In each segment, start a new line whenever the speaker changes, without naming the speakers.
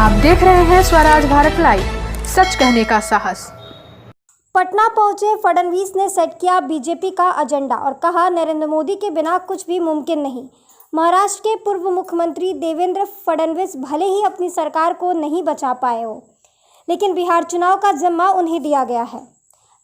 आप देख रहे हैं स्वराज भारत लाइव, सच कहने का साहस।
पटना पहुंचे फडणवीस ने सेट किया बीजेपी का एजेंडा और कहा नरेंद्र मोदी के बिना कुछ भी मुमकिन नहीं। महाराष्ट्र के पूर्व मुख्यमंत्री देवेंद्र फडणवीस भले ही अपनी सरकार को नहीं बचा पाए हो, लेकिन बिहार चुनाव का जिम्मा उन्हें दिया गया है।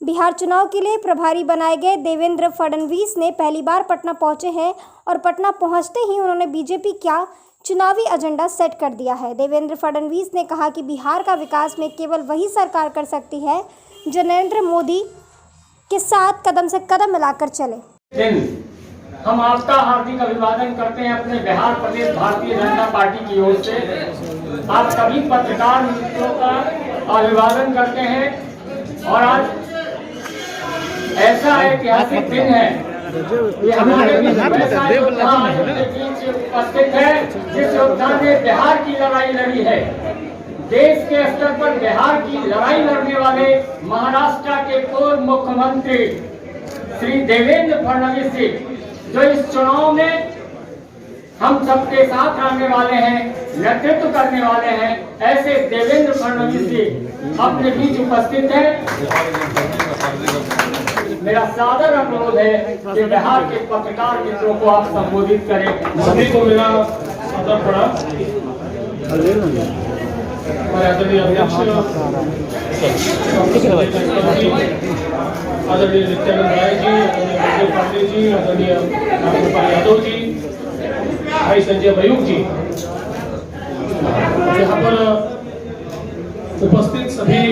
बिहार चुनाव के लिए प्रभारी बनाए गए देवेंद्र फडणवीस ने पहली बार पटना पहुंचे हैं और पटना पहुंचते ही उन्होंने बीजेपी का चुनावी एजेंडा सेट कर दिया है। देवेंद्र फडणवीस ने कहा कि बिहार का विकास में केवल वही सरकार कर सकती है जो नरेंद्र मोदी के साथ कदम से कदम मिलाकर चले।
हम आपका हार्दिक अभिवादन करते हैं अपने बिहार प्रदेश भारतीय जनता पार्टी की ओर से। आप सभी पत्रकार मित्रों का अभिवादन करते हैं और आज ऐसा ऐतिहासिक दिन है कि हमारे बीच उपस्थित है जिस योद्धा ने बिहार की लड़ाई लड़ी है। देश के स्तर पर बिहार की लड़ाई लड़ने वाले महाराष्ट्र के पूर्व मुख्यमंत्री श्री देवेंद्र फडणवीस जी, जो इस चुनाव में हम सबके साथ आने वाले हैं, नेतृत्व करने वाले हैं, ऐसे देवेंद्र फडणवीस जी अपने बीच उपस्थित हैं। मेरा सादर अनुरोध है कि बिहार के पत्रकार मित्रों को आप संबोधित करें।
सभी को मेरा आदर प्रणाम। आदरणीय अध्यक्ष आदरणीय नित्यानंद राय जी, आदरणीय पांडे जी, आदरणीय रामगोपाल यादव जी, भाई संजय मयूख जी, यहाँ पर उपस्थित सभी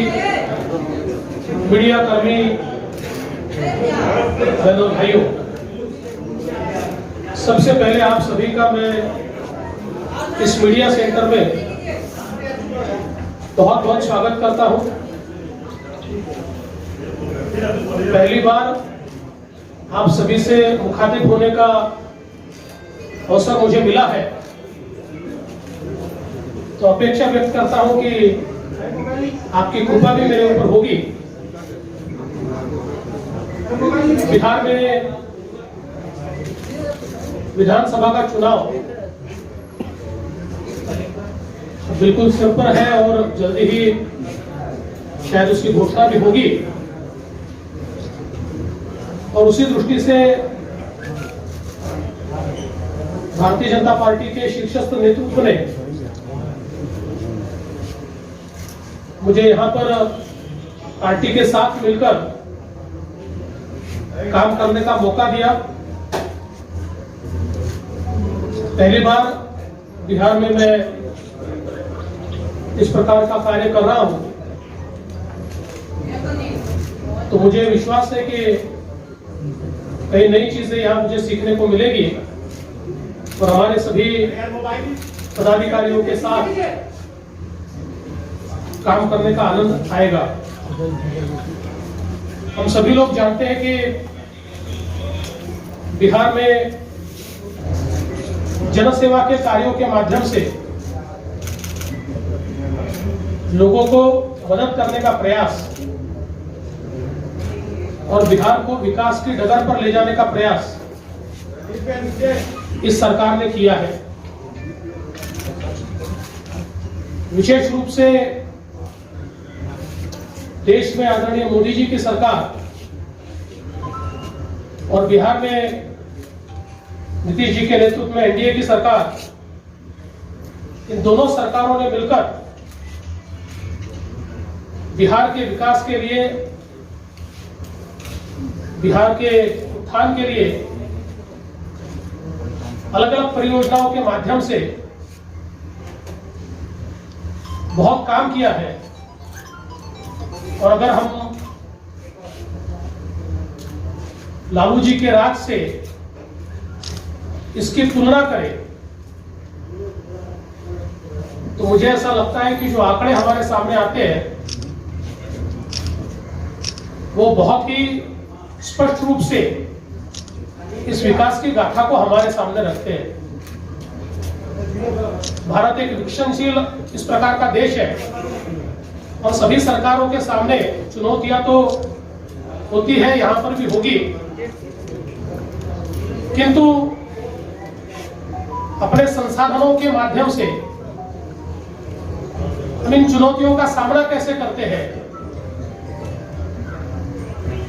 मीडिया कर्मी बहनों भाइयों, सबसे पहले आप सभी का मैं इस मीडिया सेंटर में बहुत बहुत स्वागत करता हूं। पहली बार आप सभी से मुखातिब होने का अवसर मुझे मिला है, तो अपेक्षा व्यक्त करता हूं कि आपकी कृपा भी मेरे ऊपर होगी। बिहार में विधानसभा का चुनाव बिल्कुल सिर पर है और जल्दी ही शायद उसकी घोषणा भी होगी, और उसी दृष्टि से भारतीय जनता पार्टी के शीर्षस्थ नेतृत्व ने मुझे यहां पर पार्टी के साथ मिलकर काम करने का मौका दिया। पहली बार बिहार में मैं इस प्रकार का कार्य कर रहा हूं, तो मुझे विश्वास है कि कई नई चीजें यहां मुझे सीखने को मिलेगी और हमारे सभी पदाधिकारियों के साथ काम करने का आनंद आएगा। हम सभी लोग जानते हैं कि बिहार में जनसेवा के कार्यों के माध्यम से लोगों को मदद करने का प्रयास और बिहार को विकास की डगर पर ले जाने का प्रयास इस सरकार ने किया है। विशेष रूप से देश में आदरणीय मोदी जी की सरकार और बिहार में नीतीश जी के नेतृत्व में एनडीए की सरकार, इन दोनों सरकारों ने मिलकर बिहार के विकास के लिए, बिहार के उत्थान के लिए अलग अलग परियोजनाओं के माध्यम से बहुत काम किया है। और अगर हम लालू जी के राज से इसकी तुलना करें तो मुझे ऐसा लगता है कि जो आंकड़े हमारे सामने आते हैं वो बहुत ही स्पष्ट रूप से इस विकास की गाथा को हमारे सामने रखते हैं। भारत एक विकसनशील इस प्रकार का देश है और सभी सरकारों के सामने चुनौतियां तो होती है, यहां पर भी होगी, किंतु अपने संसाधनों के माध्यम से हम इन चुनौतियों का सामना कैसे करते हैं,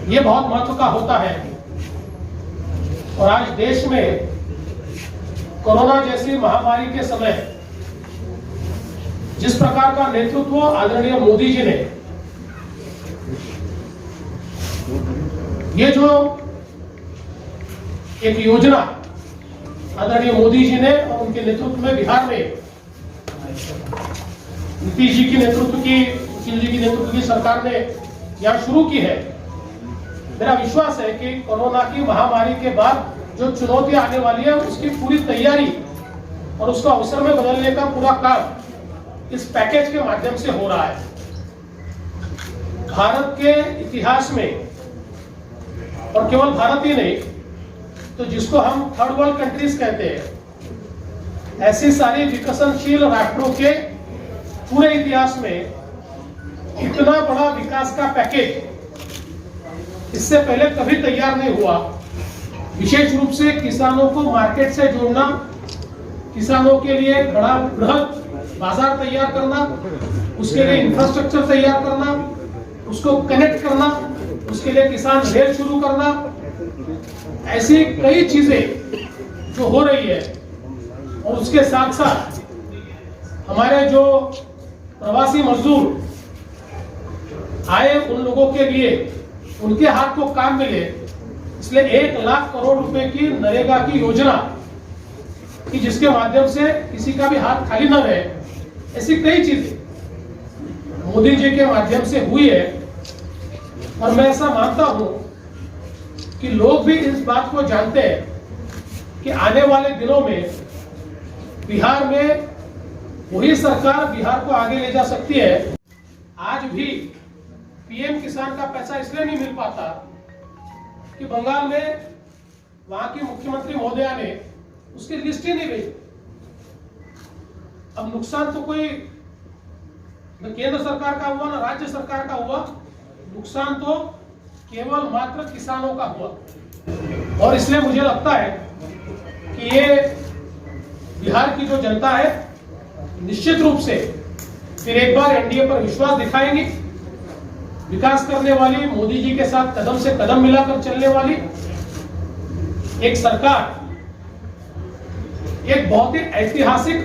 ये बहुत महत्व का होता है। और आज देश में कोरोना जैसी महामारी के समय जिस प्रकार का नेतृत्व आदरणीय मोदी जी ने, ये जो एक योजना आदरणीय मोदी जी ने और उनके नेतृत्व में बिहार में नीतीश जी की नेतृत्व की, सुशील जी की नेतृत्व की सरकार ने यहां शुरू की है, मेरा विश्वास है कि कोरोना की महामारी के बाद जो चुनौतियां आने वाली है उसकी पूरी तैयारी और उसको अवसर में बदलने का पूरा काम इस पैकेज के माध्यम से हो रहा है। भारत के इतिहास में, और केवल भारत ही नहीं, तो जिसको हम थर्ड वर्ल्ड कंट्रीज कहते हैं, ऐसी सारी विकसनशील राष्ट्रों के पूरे इतिहास में इतना बड़ा विकास का पैकेज इससे पहले कभी तैयार नहीं हुआ। विशेष रूप से किसानों को मार्केट से जोड़ना, किसानों के लिए बड़ा बृहद बाजार तैयार करना, उसके लिए इंफ्रास्ट्रक्चर तैयार करना, उसको कनेक्ट करना, उसके लिए किसान रेल शुरू करना, ऐसी कई चीजें जो हो रही है। और उसके साथ साथ हमारे जो प्रवासी मजदूर आए, उन लोगों के लिए उनके हाथ को काम मिले, इसलिए 1 लाख करोड़ रुपए की नरेगा की योजना कि जिसके माध्यम से किसी का भी हाथ खाली न रहे, ऐसी कई चीजें मोदी जी के माध्यम से हुई है। और मैं ऐसा मानता हूं कि लोग भी इस बात को जानते हैं कि आने वाले दिनों में बिहार में वही सरकार बिहार को आगे ले जा सकती है। आज भी पीएम किसान का पैसा इसलिए नहीं मिल पाता कि बंगाल में वहां की मुख्यमंत्री महोदया ने उसकी लिस्ट ही नहीं भेजी। अब नुकसान तो कोई न केंद्र सरकार का हुआ न राज्य सरकार का हुआ, नुकसान तो केवल मात्र किसानों का हुआ। और इसलिए मुझे लगता है कि ये बिहार की जो जनता है निश्चित रूप से फिर एक बार एनडीए पर विश्वास दिखाएंगी। विकास करने वाली, मोदी जी के साथ कदम से कदम मिलाकर चलने वाली एक सरकार एक बहुत ही ऐतिहासिक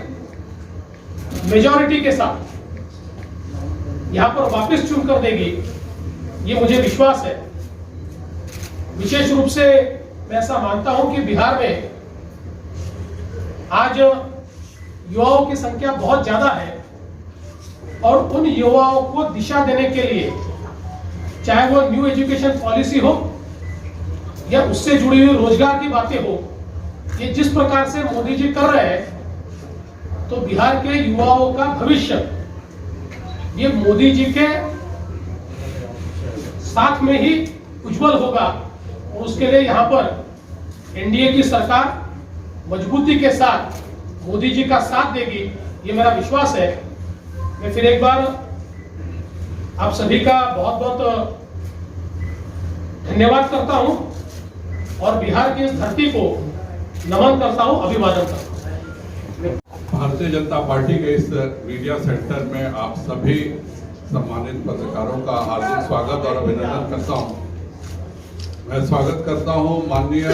मेजॉरिटी के साथ यहां पर वापस चुन कर देगी, ये मुझे विश्वास है। विशेष रूप से मैं ऐसा मानता हूं कि बिहार में आज युवाओं की संख्या बहुत ज्यादा है और उन युवाओं को दिशा देने के लिए, चाहे वो न्यू एजुकेशन पॉलिसी हो या उससे जुड़ी हुई रोजगार की बातें हो, ये जिस प्रकार से मोदी जी कर रहे हैं, तो बिहार के युवाओं का भविष्य ये मोदी जी के साथ में ही उज्जवल होगा। और उसके लिए यहां पर एनडीए की सरकार मजबूती के साथ मोदी जी का साथ देगी, ये मेरा विश्वास है। मैं फिर एक बार आप सभी का बहुत बहुत धन्यवाद करता हूं और बिहार की इस धरती को नमन करता हूं, अभिवादन करता हूं।
भारतीय जनता पार्टी के इस मीडिया सेंटर में आप सभी सम्मानित पत्रकारों का हार्दिक स्वागत और अभिनंदन करता हूं। मैं स्वागत करता हूं माननीय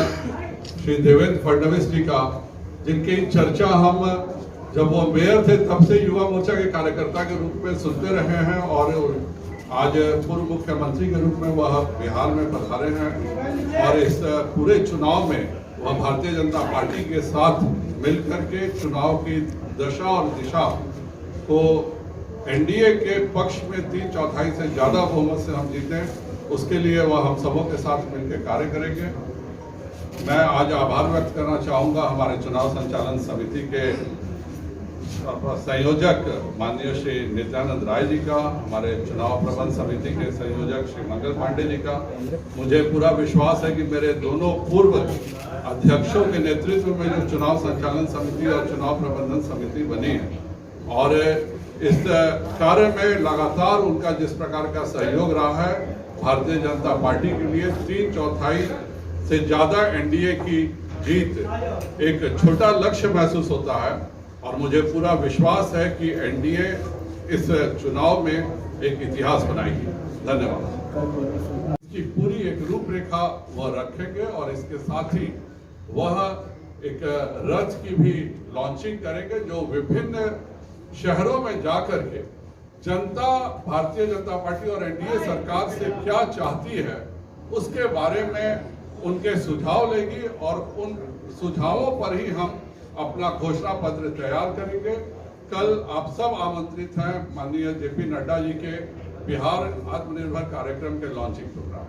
श्री देवेंद्र फडणवीस जी का, जिनकी चर्चा हम जब वो मेयर थे तब से युवा मोर्चा के कार्यकर्ता के रूप में सुनते रहे हैं और आज पूर्व मुख्यमंत्री के रूप में वह बिहार में पधारे हैं और इस पूरे चुनाव में वह भारतीय जनता पार्टी के साथ मिलकर के चुनाव की दशा और दिशा को एनडीए के पक्ष में 3/4 से ज्यादा बहुमत से हम जीते, उसके लिए वह हम सबों के साथ मिलकर कार्य करेंगे। मैं आज आभार व्यक्त करना चाहूँगा हमारे चुनाव संचालन समिति के संयोजक माननीय श्री नित्यानंद राय जी का, हमारे चुनाव प्रबंध समिति के संयोजक श्री मंगल पांडे जी का। मुझे पूरा विश्वास है कि मेरे दोनों पूर्व अध्यक्षों के नेतृत्व में जो चुनाव संचालन समिति और चुनाव प्रबंधन समिति बनी है और इस कार्य में लगातार उनका जिस प्रकार का सहयोग रहा है, भारतीय जनता पार्टी के लिए 3/4 से ज्यादा एनडीए की जीत एक छोटा लक्ष्य महसूस होता है और मुझे पूरा विश्वास है कि एनडीए इस चुनाव में एक इतिहास बनाएगी। धन्यवाद। इसकी पूरी एक रूपरेखा वह रखेंगे और इसके साथ ही वह एक रथ की भी लॉन्चिंग करेंगे जो विभिन्न शहरों में जाकर के जनता भारतीय जनता पार्टी और एनडीए सरकार से क्या चाहती है उसके बारे में उनके सुझाव लेगी और उन सुझावों पर ही हम अपना घोषणा पत्र तैयार करेंगे। कल आप सब आमंत्रित हैं माननीय जेपी नड्डा जी के बिहार आत्मनिर्भर कार्यक्रम के लॉन्चिंग प्रोग्राम।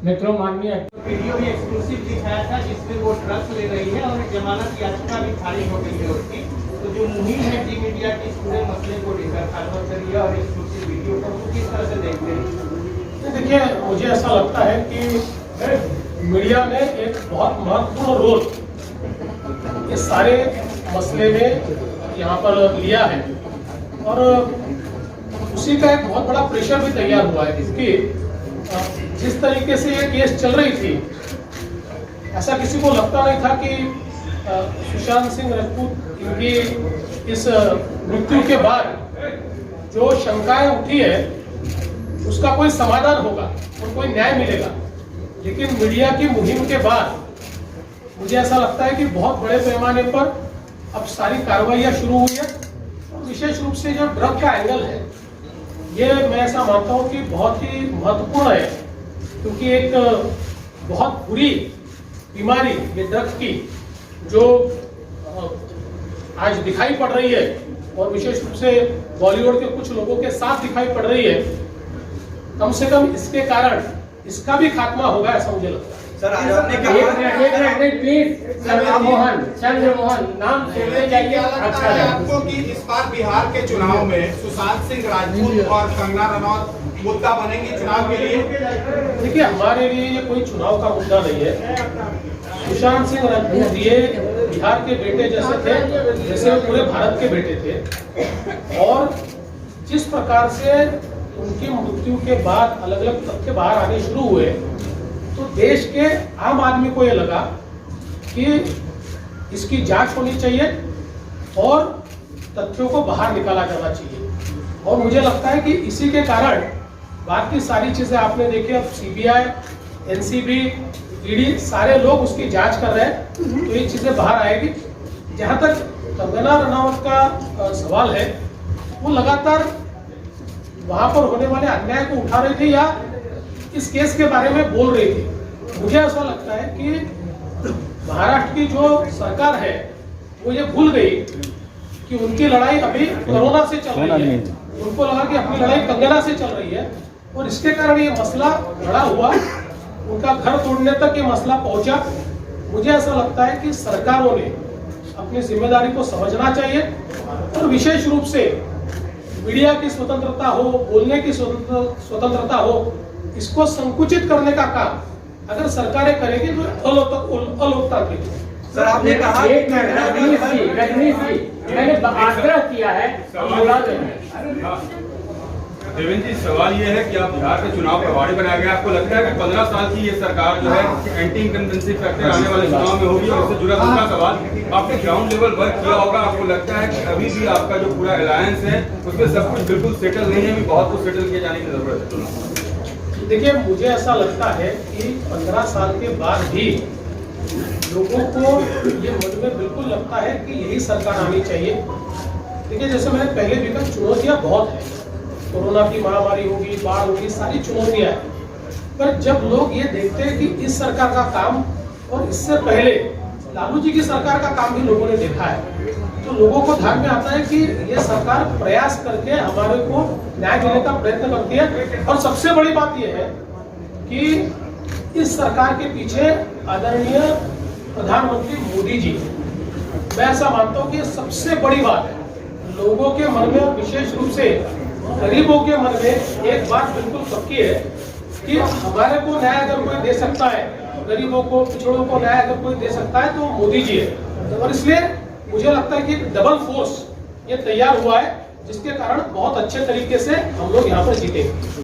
मित्रों, माननीय
वीडियो भी एक्सक्लूसिव दिखाया था जिसमें वो ड्रग्स ले रही है और जमानत याचिका भी खारिज हो गई है उसकी। तो जो मुहिम है टी मीडिया की इस पूरे मसले को लेकर, खासतौर से रिया और एक्सक्लूसिव वीडियो को किस तरह से देखते हैं?
देखिए, मुझे ऐसा लगता है कि मीडिया ने एक बहुत महत्वपूर्ण रोल इस सारे मसले में यहाँ पर लिया है और उसी का एक बहुत बड़ा प्रेशर भी तैयार हुआ है क्योंकि जिस तरीके से ये केस चल रही थी, ऐसा किसी को लगता नहीं था कि सुशांत सिंह राजपूत इनकी इस मृत्यु के बाद जो शंकाएं उठी है उसका कोई समाधान होगा और कोई न्याय मिलेगा। लेकिन मीडिया की मुहिम के बाद मुझे ऐसा लगता है कि बहुत बड़े पैमाने पर अब सारी कार्रवाइयां शुरू हुई है और विशेष रूप से जो ड्रग का एंगल है ये मैं ऐसा मानता हूं कि बहुत ही महत्वपूर्ण है क्योंकि एक बहुत बुरी बीमारी ये ड्रग्स की जो आज दिखाई पड़ रही है और विशेष रूप से बॉलीवुड के कुछ लोगों के साथ दिखाई पड़ रही है, कम से कम इसके कारण इसका भी खात्मा होगा ऐसा मुझे लगता है।
सर, आज आपने
एक मिनट प्लीज। चंद्रमोहन नाम सुनने जाइए।
लगता है आपको कि इस बार बिहार के चुनाव में सुशांत सिंह राजपूत और कंगना रनौत मुद्दा बनेंगे चुनाव के लिए?
देखिए, हमारे लिए ये कोई चुनाव का मुद्दा नहीं है। सुशांत सिंह राजपूत ये बिहार के बेटे जैसे थे जैसे वो पूरे भारत के बेटे थे और जिस प्रकार से उनकी मृत्यु के बाद अलग अलग तथ्य बाहर आने शुरू हुए तो देश के आम आदमी को ये लगा कि इसकी जांच होनी चाहिए और तथ्यों को बाहर निकाला जाना चाहिए। और मुझे लगता है कि इसी के कारण बाकी सारी चीजें आपने देखी, अब सीबीआई, एनसीबी, ईडी सारे लोग उसकी जांच कर रहे हैं तो ये चीजें बाहर आएगी। जहां तक कंगना रनौत का सवाल है, वो लगातार वहां पर होने वाले अन्याय को उठा रही थी या इस केस के बारे में बोल रही थी। मुझे ऐसा लगता है कि महाराष्ट्र की जो सरकार है वो ये भूल गई कि उनकी लड़ाई अभी कोरोना से चल रही है। उनको लगा कि अपनी लड़ाई कंगना से चल रही है और इसके कारण ये मसला बड़ा हुआ, उनका घर तोड़ने तक ये मसला पहुंचा। मुझे ऐसा लगता है कि सरकारों ने अपनी जिम्मेदारी को समझना चाहिए और विशेष रूप से मीडिया की स्वतंत्रता हो, बोलने की स्वतंत्रता हो, इसको संकुचित करने का काम अगर सरकारें करेगी तो अलोकतांत्रिक।
सर, आपने कहा
रजनीश जी मैंने आग्रह किया है।
देवेंद्र जी, सवाल ये है कि आप बिहार के चुनाव प्रभारी बनाया गया, आपको लगता है कि 15 साल की ये सरकार जो है एंटी इनकम्बेंसी फैक्टर आने वाले चुनाव में होगी? और इससे जुड़ा दूसरा सवाल, आपने ग्राउंड लेवल वर्क किया होगा, आपको लगता है कि अभी भी आपका जो पूरा अलायंस है उसमें सब कुछ बिल्कुल सेटल नहीं है, अभी बहुत कुछ सेटल किए जाने की जरूरत है?
देखिए, मुझे ऐसा लगता है कि 15 साल के बाद भी लोगों को ये मन में बिल्कुल लगता है कि यही सरकार आनी चाहिए। देखिए, जैसे मैंने पहले भी कहा, चुनौतियां बहुत है, कोरोना की महामारी होगी, बाढ़ होगी, सारी चुनौतियां हैं। पर जब लोग ये देखते हैं कि इस सरकार का काम और इससे पहले लालू जी की सरकार का काम भी लोगों ने देखा है, तो लोगों को ध्यान में आता है कि ये सरकार प्रयास करके हमारे को न्याय देने का प्रयत्न करती है। और सबसे बड़ी बात यह है कि इस सरकार के पीछे आदरणीय प्रधानमंत्री मोदी जी, मैं ऐसा मानता हूँ कि सबसे बड़ी बात है। लोगों के मन में, विशेष रूप से गरीबों के मन में एक बात बिल्कुल पक्की है कि हमारे को न्याय अगर कोई दे सकता है, गरीबों को, पिछड़ों को न्याय अगर कोई दे सकता है तो मोदी जी है। और इसलिए मुझे लगता है कि डबल फोर्स ये तैयार हुआ है जिसके कारण बहुत अच्छे तरीके से हम लोग यहाँ पर जीतेंगे।